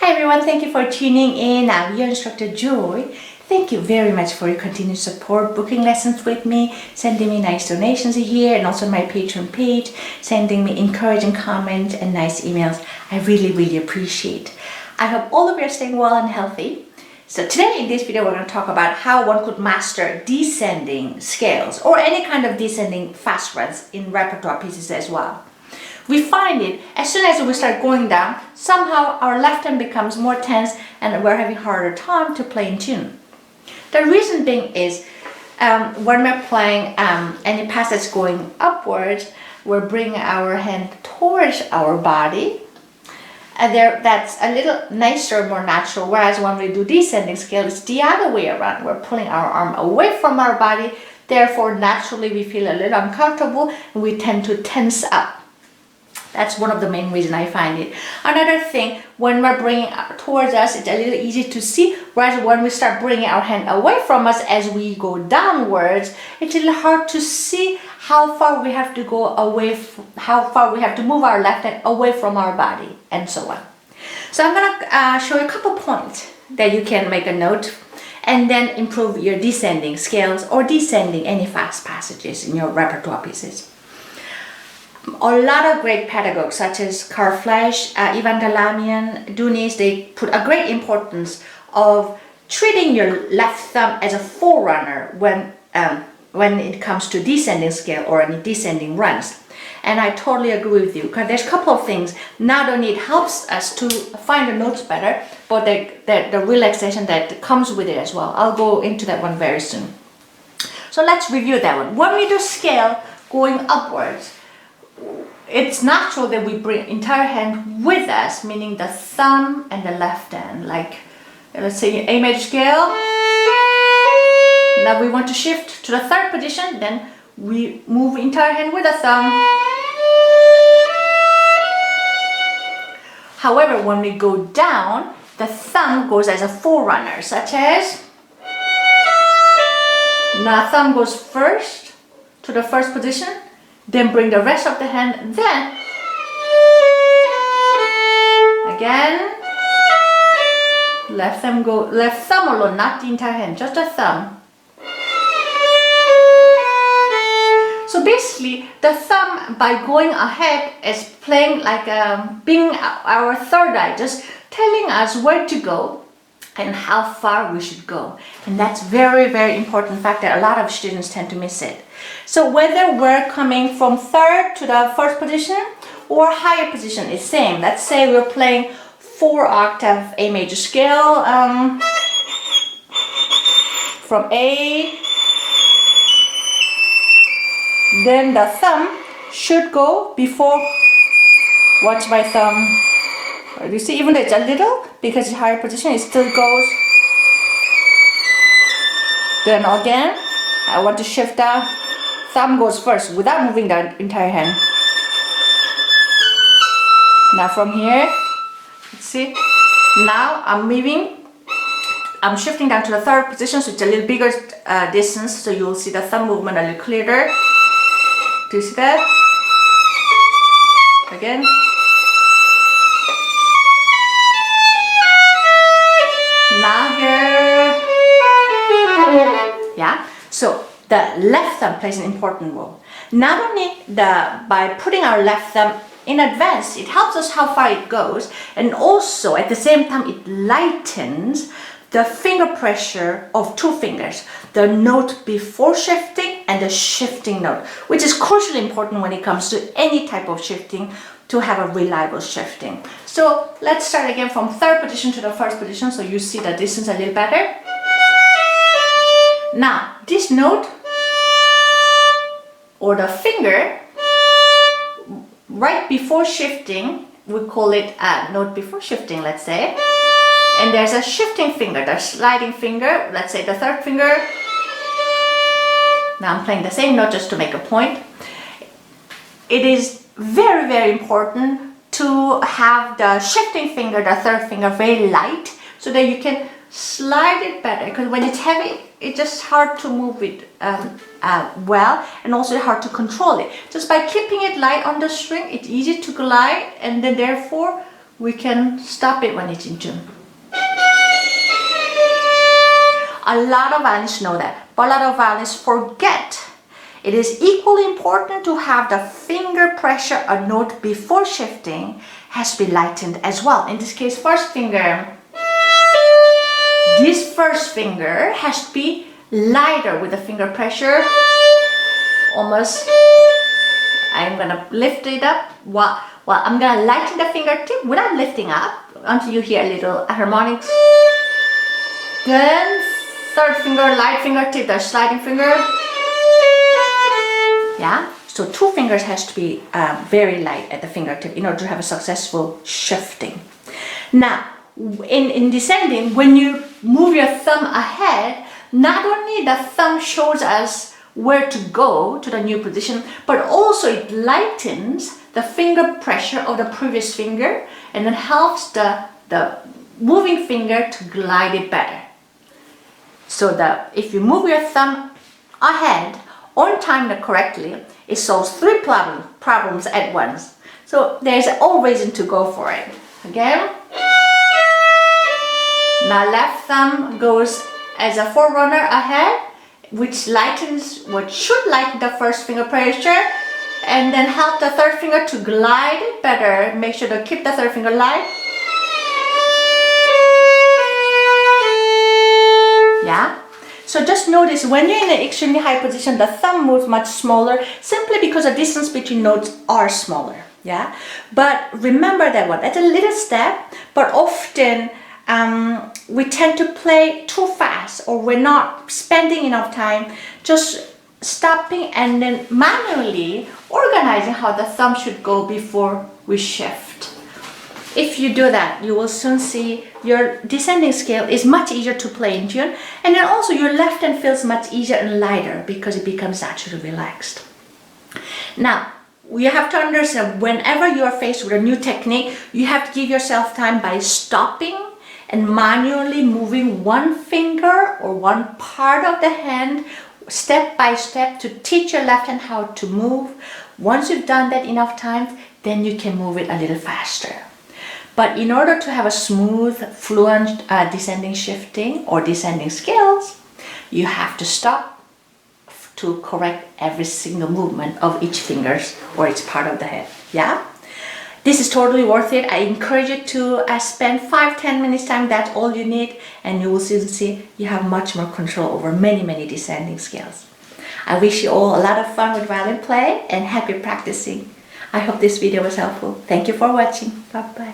Hi everyone, thank you for tuning in. I'm your instructor Joy. Thank you very much for your continued support, booking lessons with me, sending me nice donations here and also my Patreon page, sending me encouraging comments and nice emails. I really appreciate. I hope all of you are staying well and healthy. So today in this video we're going to talk about how one could master descending scales or any kind of descending fast runs in repertoire pieces as well. We find it as soon as we start going down, somehow our left hand becomes more tense and we're having a harder time to play in tune. The reason being is when we're playing any pass that's going upwards, we're bringing our hand towards our body. And that's a little nicer, more natural, whereas when we do descending scale, it's the other way around. We're pulling our arm away from our body, therefore naturally we feel a little uncomfortable and we tend to tense up. That's one of the main reasons I find it. Another thing, when we're bringing it towards us, it's a little easy to see, whereas when we start bringing our hand away from us as we go downwards, it's a little hard to see how far we have to go away, how far we have to move our left hand away from our body, and so on. So I'm going to show you a couple points that you can make a note and then improve your descending scales or descending any fast passages in your repertoire pieces. A lot of great pedagogues such as Carl Flesch, Ivan Galamian, Dunis, they put a great importance of treating your left thumb as a forerunner when it comes to descending scale or any descending runs. And I totally agree with you, because there's a couple of things. Not only it helps us to find the notes better, but the relaxation that comes with it as well. I'll go into that one very soon. So let's review that one. When we do scale going upwards, it's natural that we bring entire hand with us, meaning the thumb and the left hand. Like, let's say A major scale. Now we want to shift to the third position, then we move entire hand with the thumb. However, when we go down, the thumb goes as a forerunner, such as, now thumb goes first to the first position, then bring the rest of the hand, then again left thumb alone, not the entire hand, just the thumb. So basically the thumb, by going ahead, is playing like being our third eye, just telling us where to go and how far we should go. And that's very important fact that a lot of students tend to miss it. So whether we're coming from third to the first position or higher position is same. Let's say we're playing 4 octave A major scale from A, then the thumb should go before, watch my thumb. You see, even though it's a little, because it's higher position, it still goes. Then again, I want to shift the thumb goes first without moving the entire hand. Now from here, let's see. Now I'm shifting down to the third position, so it's a little bigger distance, so you'll see the thumb movement a little clearer. Do you see that? Again. Now here, yeah, so the left thumb plays an important role. Not only by putting our left thumb in advance, it helps us how far it goes, and also at the same time it lightens the finger pressure of 2 fingers, the note before shifting and the shifting note, which is crucially important when it comes to any type of shifting, to have a reliable shifting. So let's start again from third position to the first position, so you see the distance a little better. Now this note or the finger right before shifting, we call it a note before shifting, let's say, and there's a shifting finger, the sliding finger, let's say the third finger. Now I'm playing the same note just to make a point. It is very important to have the shifting finger, the third finger, very light, so that you can slide it better, because when it's heavy, it's just hard to move it well, and also hard to control it. Just by keeping it light on the string, it's easy to glide, and then therefore we can stop it when it's in tune. A lot of violinists know that, but a lot of violinists forget. It is equally important to have the finger pressure a note before shifting has to be lightened as well. In this case, first finger. This first finger has to be lighter with the finger pressure. Almost, I'm gonna lift it up. Well, I'm gonna lighten the fingertip without lifting up until you hear a little harmonics. Then third finger, light fingertip, the sliding finger. Yeah, so two fingers has to be very light at the fingertip in order to have a successful shifting. Now, in descending, when you move your thumb ahead, not only the thumb shows us where to go to the new position, but also it lightens the finger pressure of the previous finger and then helps the moving finger to glide it better. So if you move your thumb ahead on time correctly, it solves three problems at once. So there's all reason to go for it. Again. Now left thumb goes as a forerunner ahead, which lightens what should lighten the first finger pressure and then help the third finger to glide it better. Make sure to keep the third finger light. Yeah. So just notice when you're in an extremely high position, the thumb moves much smaller simply because the distance between notes are smaller. Yeah. But remember that that's a little step, but often we tend to play too fast or we're not spending enough time just stopping and then manually organizing how the thumb should go before we shift. If you do that, you will soon see your descending scale is much easier to play in tune, and then also your left hand feels much easier and lighter because it becomes naturally relaxed. Now, you have to understand whenever you are faced with a new technique, you have to give yourself time by stopping and manually moving one finger or one part of the hand step by step to teach your left hand how to move. Once you've done that enough times, then you can move it a little faster. But in order to have a smooth, fluent descending shifting or descending scales, you have to stop to correct every single movement of each fingers or each part of the head. Yeah? This is totally worth it. I encourage you to spend 5-10 minutes time. That's all you need, and you will soon see you have much more control over many descending scales. I wish you all a lot of fun with violin play and happy practicing. I hope this video was helpful. Thank you for watching. Bye bye.